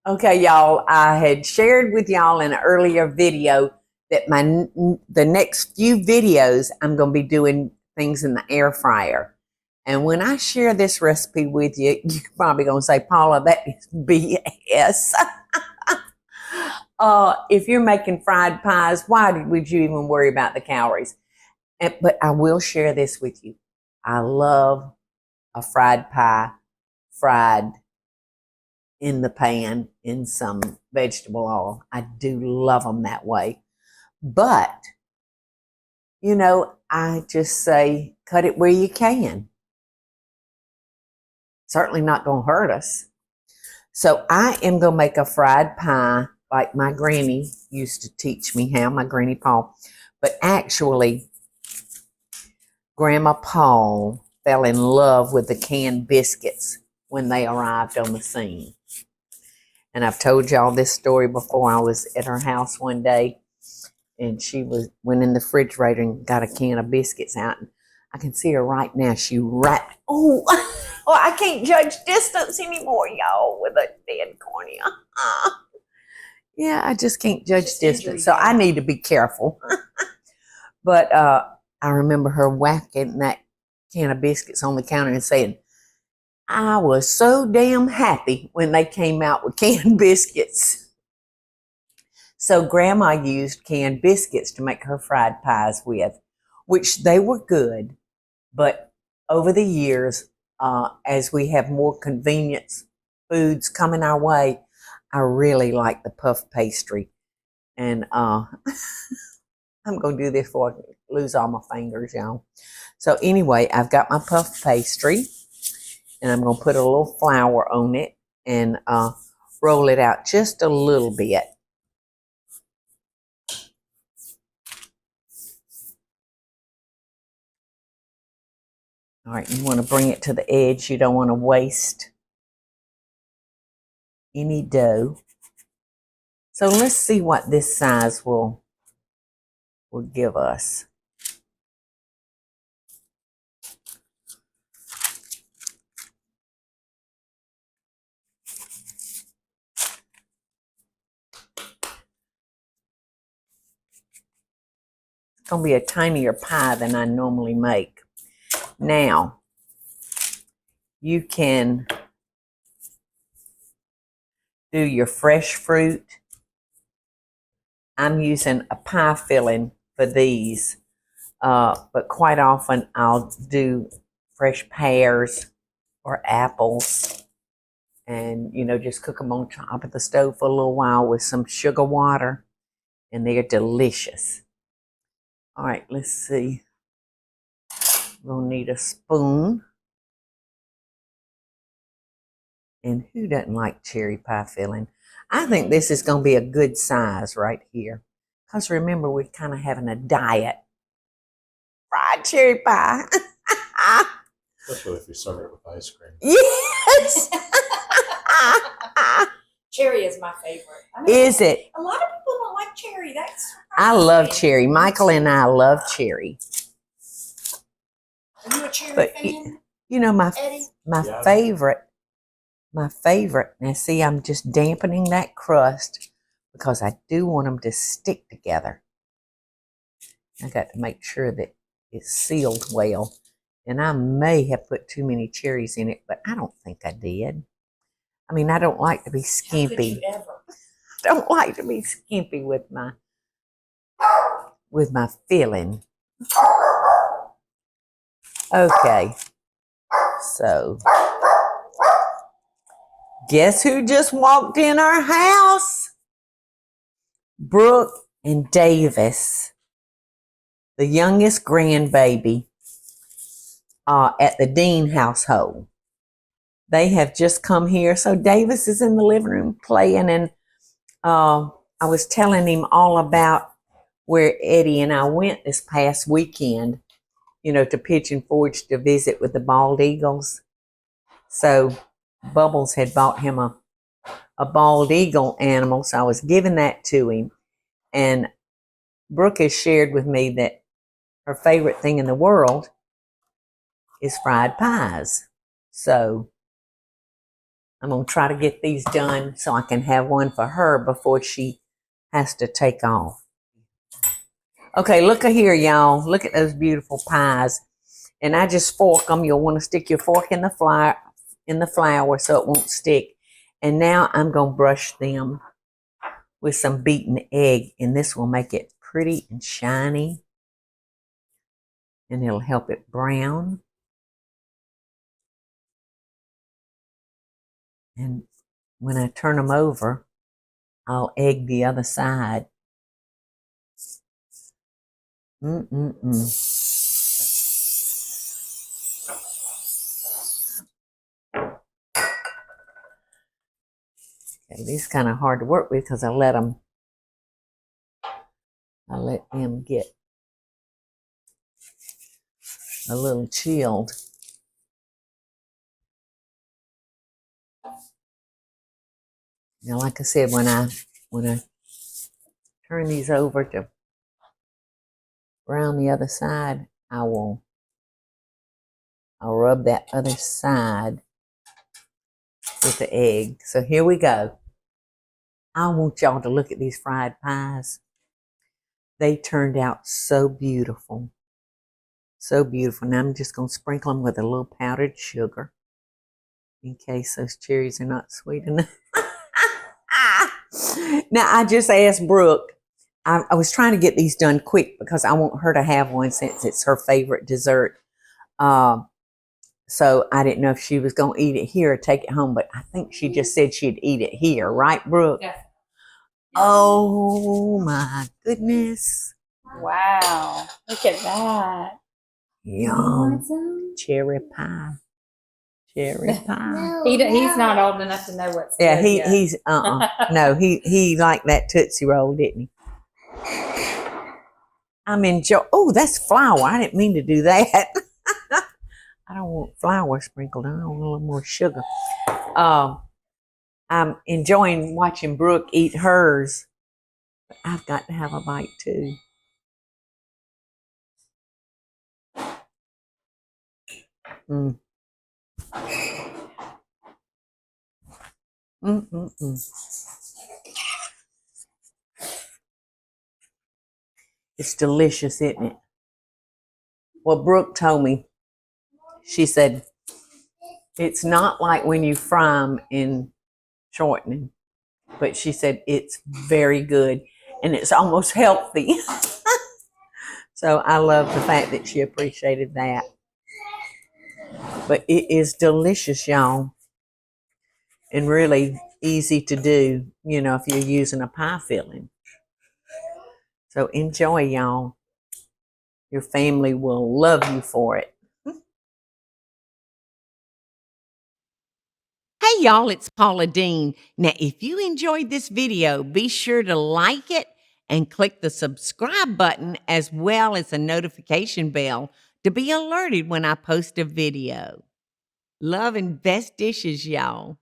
Okay, y'all, I had shared with y'all in an earlier video that the next few videos I'm going to be doing things in the air fryer. And when I share this recipe with you, you're probably going to say, Paula, that is BS. If you're making fried pies, why would you even worry about the calories? But I will share this with you. I love a fried pie fried in the pan in some vegetable oil. I do love them that way. But, I just say cut it where you can. Certainly not going to hurt us. So I am going to make a fried pie like my granny used to teach me how, my Granny Paul. But actually, Grandma Paul fell in love with the canned biscuits when they arrived on the scene. And I've told y'all this story before. I was at her house one day, and she went in the refrigerator and got a can of biscuits out. And I can see her right now. She wrapped. Oh, I can't judge distance anymore, y'all, with a dead cornea. Yeah, I just can't judge distance, so I need to be careful. But I remember her whacking that can of biscuits on the counter and saying, I was so damn happy when they came out with canned biscuits. So Grandma used canned biscuits to make her fried pies with, which they were good. But over the years, as we have more convenience foods coming our way, I really like the puff pastry. And I'm going to do this before I lose all my fingers, y'all. So anyway, I've got my puff pastry. And I'm going to put a little flour on it and roll it out just a little bit. All right, you want to bring it to the edge. You don't want to waste any dough. So let's see what this size will give us. It's going to be a tinier pie than I normally make. Now, you can do your fresh fruit. I'm using a pie filling for these, but quite often I'll do fresh pears or apples and, just cook them on top of the stove for a little while with some sugar water, and they're delicious. All right, let's see. We'll need a spoon. And who doesn't like cherry pie filling? I think this is going to be a good size right here. Because remember, we're kind of having a diet. Fried cherry pie. Especially if you serve it with ice cream. Yes. Cherry is my favorite. Is it? A lot of people don't like cherry. I love cherry. Michael and I love cherry. Are you a cherry fan? My favorite. My favorite. Now, see, I'm just dampening that crust because I do want them to stick together. I got to make sure that it's sealed well. And I may have put too many cherries in it, but I don't think I did. I mean, I don't like to be skimpy. How could you ever? I don't like to be skimpy with my filling. Okay. So, guess who just walked in our house? Brooke and Davis, the youngest grandbaby at the Deen household. They have just come here. So Davis is in the living room playing, and I was telling him all about where Eddie and I went this past weekend, to Pigeon Forge to visit with the bald eagles. So Bubbles had bought him a bald eagle animal, so I was giving that to him. And Brooke has shared with me that her favorite thing in the world is fried pies. So I'm going to try to get these done so I can have one for her before she has to take off. Okay, look here, y'all. Look at those beautiful pies. And I just fork them. You'll want to stick your fork in the flour so it won't stick. And now I'm going to brush them with some beaten egg. And this will make it pretty and shiny. And it'll help it brown. And when I turn them over, I'll egg the other side. Okay, these kind of hard to work with because I let them get a little chilled. Now, like I said, when I turn these over to brown the other side, I'll rub that other side with the egg. So here we go. I want y'all to look at these fried pies. They turned out so beautiful. So beautiful. Now I'm just going to sprinkle them with a little powdered sugar in case those cherries are not sweet enough. Now, I just asked Brooke. I was trying to get these done quick because I want her to have one since it's her favorite dessert. So I didn't know if she was going to eat it here or take it home, but I think she just said she'd eat it here. Right, Brooke? Yeah. Oh, my goodness. Wow. Look at that. Yum. Cherry pie. Cherry pie. He's not old enough to know what's Yeah, good yet. he's no, he liked that Tootsie Roll, didn't he? I'm enjoying. Oh, that's flour. I didn't mean to do that. I don't want flour sprinkled. I want a little more sugar. I'm enjoying watching Brooke eat hers. But I've got to have a bite too. Mm. It's delicious, isn't it? Well, Brooke told me, she said, it's not like when you fry them in shortening, but she said it's very good and it's almost healthy. So I love the fact that she appreciated that. But it is delicious, y'all, and really easy to do, you know, if you're using a pie filling. So enjoy, y'all. Your family will love you for it. Hey, y'all, it's Paula Deen. Now, if you enjoyed this video, be sure to like it and click the subscribe button as well as the notification bell to be alerted when I post a video. Love and best dishes, y'all.